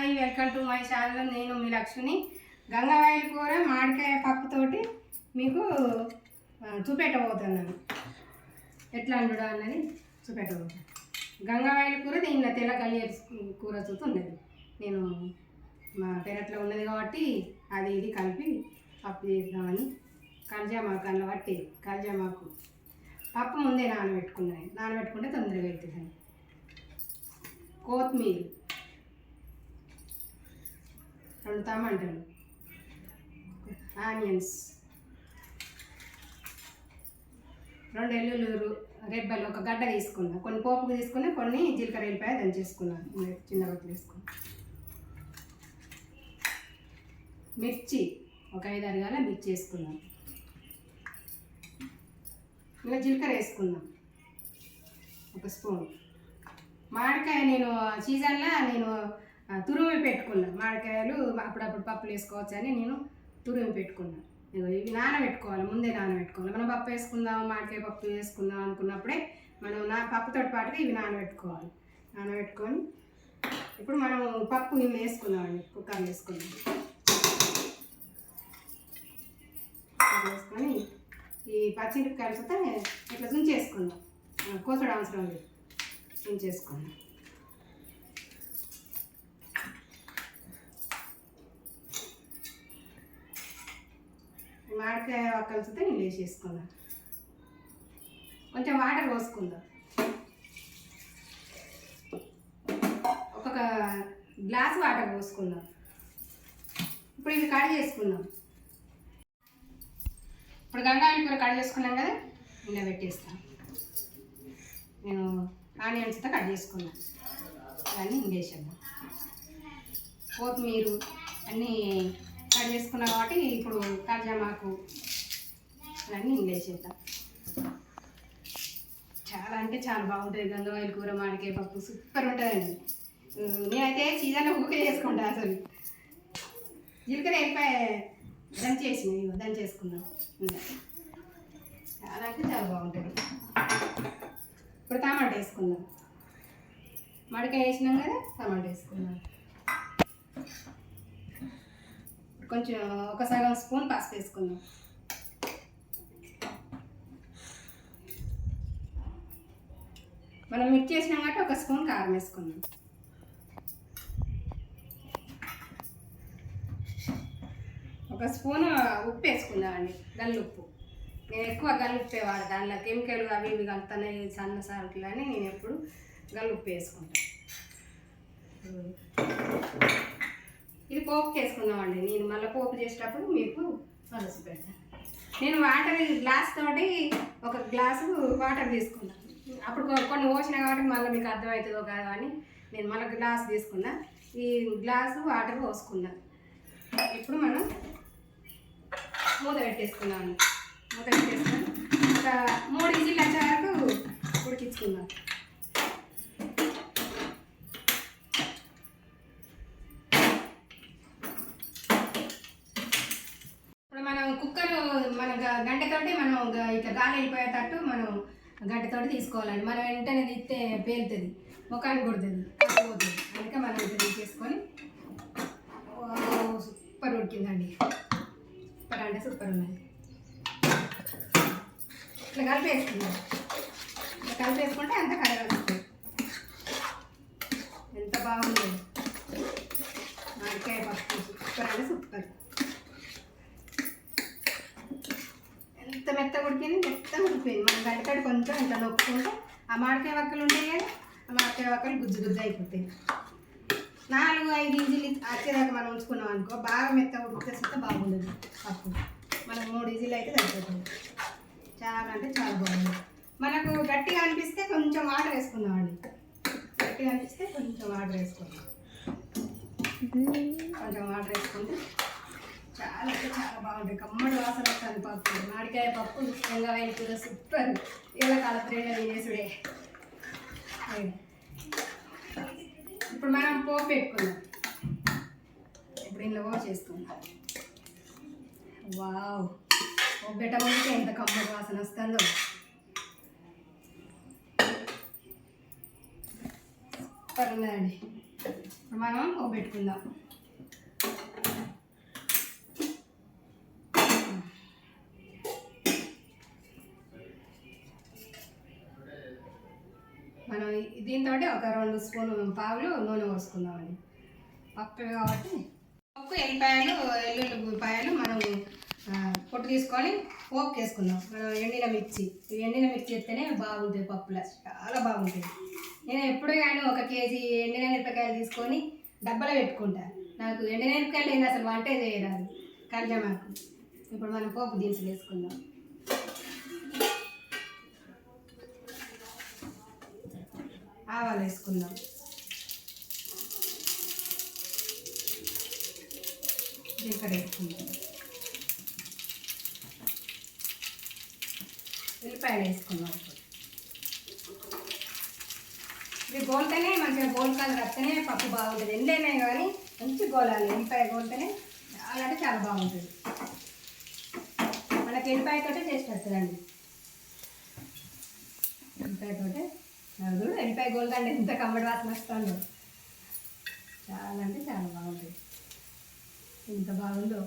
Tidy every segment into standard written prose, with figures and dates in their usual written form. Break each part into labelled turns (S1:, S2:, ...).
S1: Hi, welcome to my channel. నేను మీ లక్ష్మిని. గంగవాయిల కూర మామిడికాయ పప్పుతోటి మీకు చూపెట్టబోతున్నాను. ఎట్లా అండుడా అన్నది చూపెట్టబోతున్నాను. గంగవాయిల కూర దీనిలో తెల్ల కలియర్ కూర చూస్తున్నది. నేను మా పెరట్లో ఉన్నది కాబట్టి అది ఇది కలిపి పప్పు చేద్దామని. కల్జామాకు అన్న బట్టి కల్జామాకు పప్పు ముందే నానబెట్టుకుంటే తొందరగా అవుతుంది. కొత్తిమీర, 2 టమాటాలు, ఆనియన్స్, 2 ఎల్లుల్లి రెబ్బలు, ఒక గడ్డ తీసుకున్నా. కొన్ని పోపుకు తీసుకున్నా, కొన్ని జీలకర్ర ఎల్లిపాయ దంచేసుకున్నాను. చిన్న రొట్టెలు వేసుకున్నాను. మిర్చి ఒక 5-6 గల మిర్చి వేసుకున్నాం. ఇలా జీలకర్ర వేసుకున్నాం, 1 స్పూన్. మామిడికాయ నేను సీజన్లో తురిమి పెట్టుకున్నాను. మామిడికాయలు అప్పుడప్పుడు పప్పులు వేసుకోవచ్చు అని నేను తురిమి పెట్టుకున్నాను. ఇవి నానబెట్టుకోవాలి, ముందే నానబెట్టుకోవాలి. మనం పప్పు వేసుకుందాం, మామిడికాయ పప్పు వేసుకుందాం అనుకున్నప్పుడే మనం పప్పుతో పాటుగా ఇవి నానబెట్టుకోవాలి. నానబెట్టుకొని ఇప్పుడు మనం పప్పు ఇవి వేసుకుందామండి. కుక్కర్లో వేసుకుందాం. వేసుకొని ఈ పచ్చిమిరపకాయలతో ఇట్లా తుంచేసుకుందాం. కోసడం అవసరం లేదు, తుంచేసుకుందాం. మామిడికాయ వక్కలతో నేను వేసేసుకుందాం. కొంచెం వాటర్ పోసుకుందాం. ఒక్కొక్క గ్లాస్ వాటర్ పోసుకుందాం. ఇప్పుడు ఇది కట్ చేసుకుందాం. ఇప్పుడు గంగావాయిల కూర కట్ చేసుకున్నాం కదా, ఇలా పెట్టేస్తాను. నేను ఆనియన్స్తో కట్ చేసుకున్నాను. అవన్నీ ఇంకేసేద్దాం. కొత్తిమీర అన్నీ కట్ చేసుకున్నాం కాబట్టి ఇప్పుడు కల్జామాకు అవన్నీ ఇంకేసేద్దాం. చాలా అంటే చాలా బాగుంటుంది గంగవాయిల కూర మామిడికాయ పప్పు, సూపర్ ఉంటుందండి. నేనైతే సీజన్లో ఊకే చేసుకుంటా. అసలు జీలకర్ర ఎల్లిపాయ దంచేసుకుందాం. చాలా అంటే చాలా బాగుంటుంది. ఇప్పుడు టమాటా వేసుకుందాం. మామిడికాయ వేసినాం కదా, టమాటా వేసుకుందాం. కొంచెం 1 సగం స్పూన్ పసుపు వేసుకుందాం. మనం మిక్స్ చేసినాం కాబట్టి 1 స్పూన్ కారం వేసుకుందాం. ఒక స్పూన్ ఉప్పు వేసుకుందామండి, గల్లుప్పు. నేను ఎక్కువ గల్లుప్పే వాడతాను. దానిలో కెమికల్ అవి ఇవి కలుపుతున్నాయి సన్న సార్లు అని నేను ఎప్పుడు గల్లుప్పు వేసుకుంటాను. ఇది పోపుకి వేసుకుందామండి. నేను మళ్ళీ పోపు చేసేటప్పుడు మీకు మలసి పెడతాను. నేను వాటర్ గ్లాస్ తోటి 1 గ్లాసు వాటర్ తీసుకున్నాను. అప్పుడు కొన్ని పోసినా కాబట్టి మళ్ళీ మీకు అర్థమవుతుందో కాదో అని నేను మళ్ళీ గ్లాస్ తీసుకున్నా. ఈ గ్లాసు వాటర్ పోసుకున్నా. ఇప్పుడు మనం మూత పెట్టేసుకున్నాను. మూత పెట్టేసుకొని ఒక 3 విజిల్లు వచ్చే వరకు ఉడికించుకుందాం. ఇప్పుడు మనం కుక్కర్ గంటతోటి మనం ఇట్లా గాలి వెళ్ళిపోయేటట్టు మనం గంటతోటి తీసుకోవాలండి. మనం వెంటనే తీస్తే పేలుతుంది, ముఖానికి కొడుతుంది, పోతుంది. అందుకే మనం ఇట్లా తీసేసుకొని సూపర్ ఉడికిందండి. సూపర్ అంటే సూపర్ ఉన్నది. ఇట్లా కలిపేసుకుందాం. ఇట్లా కలిపేసుకుంటే అంత కలర్ వస్తుంది. ఎంత బాగుంది మామిడికాయ పప్పు, సూపర్ అంటే సూపర్. ఎంత మెత్తగా ఉడికింది, మెత్తగా ఉడికిపోయింది. మనం గడ్డకడి కొంచెం ఇట్లా నొప్పుకుంటే ఆ మామిడికాయ వక్కలు ఉంటాయి కదా, ఆ మామిడికాయ వక్కలు గుజ్జు అయిపోతాయి. 4-5 విజిల్లు వచ్చేదాకా మనం ఉంచుకున్నాం అనుకో, బాగా మెత్తగా ఉడికితే బాగుండదు పప్పు. మనకు 3 విజిల్లు అయితే సరిపోతుంది. చాలా అంటే చాలా బాగుంది. మనకు గట్టిగా అనిపిస్తే కొంచెం వాటర్ వేసుకుందామండి. గట్టిగా అనిపిస్తే కొంచెం వాటర్ వేసుకుందాం. కొంచెం వాటర్ వేసుకుంటే చాలా అంటే చాలా బాగుంటుంది. కమ్మడి వాసన వస్తుంది పప్పు. మామిడికాయ పప్పు గంగవాయిల కూర సూపర్. ఇలా కాలత్రేగా తినేసుడే. ఇప్పుడు మనం పోపు పెట్టుకుందాం. ఇప్పుడు ఇంట్లో పోసేసుకుందాం. వావ్, పోపు పెట్టమంటే ఎంత కమ్మడి వాసన వస్తుందో. సూపర్ ఉన్నదండి. మనం పెట్టుకుందాం. మనం దీంతో ఒక 2 స్పూన్లు పావులు నూనె పోసుకుందామండి. పప్పు కాబట్టి పప్పు ఎల్లుల్లిపాయలు మనం పొట్టు తీసుకొని పోపు వేసుకుందాం. మనం ఎండిన మిర్చి వేస్తేనే బాగుంటుంది, పప్పులో చాలా బాగుంటుంది. నేను ఎప్పుడు కానీ 1 కేజీ ఎండిన మిరపకాయలు తీసుకొని డబ్బాలో పెట్టుకుంటాను. నాకు ఎండిన మిరపకాయలు నేను అసలు వంటే చేయరాదు కళ్యామాకు. ఇప్పుడు మనం పోపు దినుసులు వేసుకుందాం. ఆవాలు వేసుకుందాం. జీలకర్ర వేసుకుందాం. ఉల్లిపాయలు వేసుకుందాం. ఇది గోల్తేనే మంచిగా గోల్ కలర్ వస్తేనే పప్పు బాగుంటుంది. ఎండైనా కానీ మంచి గోలాలి. ఎల్లిపాయ గోల్తేనే చాలా అంటే చాలా బాగుంటుంది. మనకి ఎల్లిపాయతోటే టేస్ట్ వస్తుందండి. ఎల్లిపాయతోటే చూడు, ఎల్లిపాయ గోల్దండి ఎంత కమ్మడి వాసన వస్తుందో. చాలా అంటే చాలా బాగుంటుంది. ఎంత బాగుందో.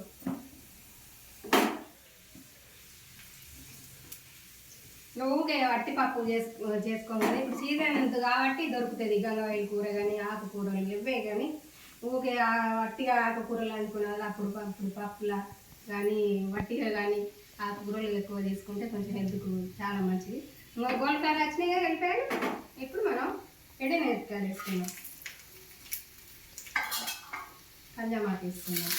S1: నువ్వుకే వట్టి పప్పు చేసుకోవాలి. ఇప్పుడు సీజన్ ఉంది కాబట్టి దొరుకుతుంది. గంగవాయిల కూర కానీ ఆకుకూరలు ఇవే కానీ ఊకే వట్టిగా ఆకుకూరలు అనుకున్నది. అప్పుడు పప్పులా కానీ వట్టిగా కానీ ఆకుకూరలు ఎక్కువ తీసుకుంటే కొంచెం హెల్త్కు చాలా మంచిది. గోల్కాయలు వచ్చినాయి కదా వెళ్ళిపోయారు. ఇప్పుడు మనం ఎండిన మిరపకాయలు వేసుకుందాం. కళ్యామాకు వేసుకుందాం.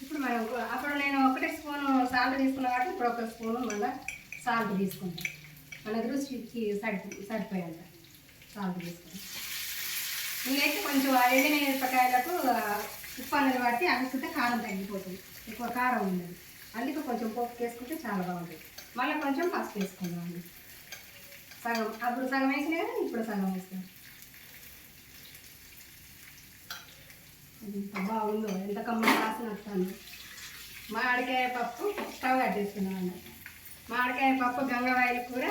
S1: ఇప్పుడు మనం అప్పుడు నేను 1 స్పూను సాల్ట్ తీసుకున్నా కాబట్టి ఇప్పుడు 1 స్పూను మళ్ళీ సాల్ట్ తీసుకుంటాం. మన రుచికి సరిపోయేంత సాల్ట్ తీసుకుంటాం. నేనైతే కొంచెం ఎండిన మిరపకాయలకు ఉప్పు అన్నది బట్టి అవిస్తుంటే కారం తగ్గిపోతుంది. ఎక్కువ కారం ఉండదు. అందుకే కొంచెం పోపు వేసుకుంటే చాలా బాగుంటుంది. మళ్ళీ కొంచెం పసుపు వేసుకుందాం. సగం అప్పుడు సగం వేసినా కదా, ఇప్పుడు సగం వేస్తాం. ఎంత బాగుందో, ఎంత కమ్మగా వాసన వస్తుంది. మామిడికాయ పప్పు స్టవ్ కట్టేసుకున్నాం అన్నమాట. మామిడికాయ పప్పు గంగవాయిల కూర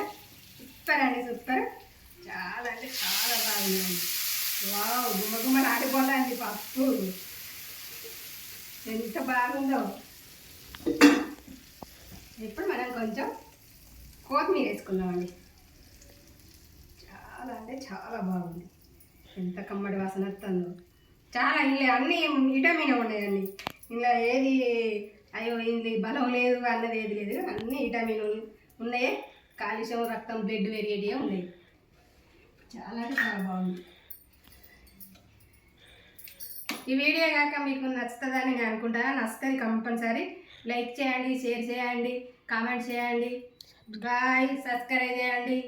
S1: సూపర్ అండి, సూపర్. చాలా అంటే చాలా బాగుందండి. వావ్, గుమ్మగుమ్మలు ఆడిపోతాయండి పప్పు. ఎంత బాగుందో. ఇప్పుడు మనం కొంచెం కొత్తిమీర వేసుకుందామండి. చాలా అంటే చాలా బాగుంది. ఎంత కమ్మడి వాసన వస్తుందో. చాలా ఇలా అన్నీ విటమిన్ ఉన్నాయండి. ఇలా ఏది అయ్యో ఇది బలం లేదు అన్నది ఏది లేదు. అన్నీ విటమిన్ ఉన్నాయి. కాల్షియం, రక్తం, బ్లడ్ పెరిగేటివే ఉన్నాయి. చాలా అంటే చాలా బాగుంది. ఈ వీడియో కాక మీకు నచ్చుతుందని నేను అనుకుంటాను. నచ్చుతుంది కంపల్సరీ లైక్ చేయండి, షేర్ చేయండి, కామెంట్ చేయండి, బాయ్, సబ్స్క్రైబ్ చేయండి.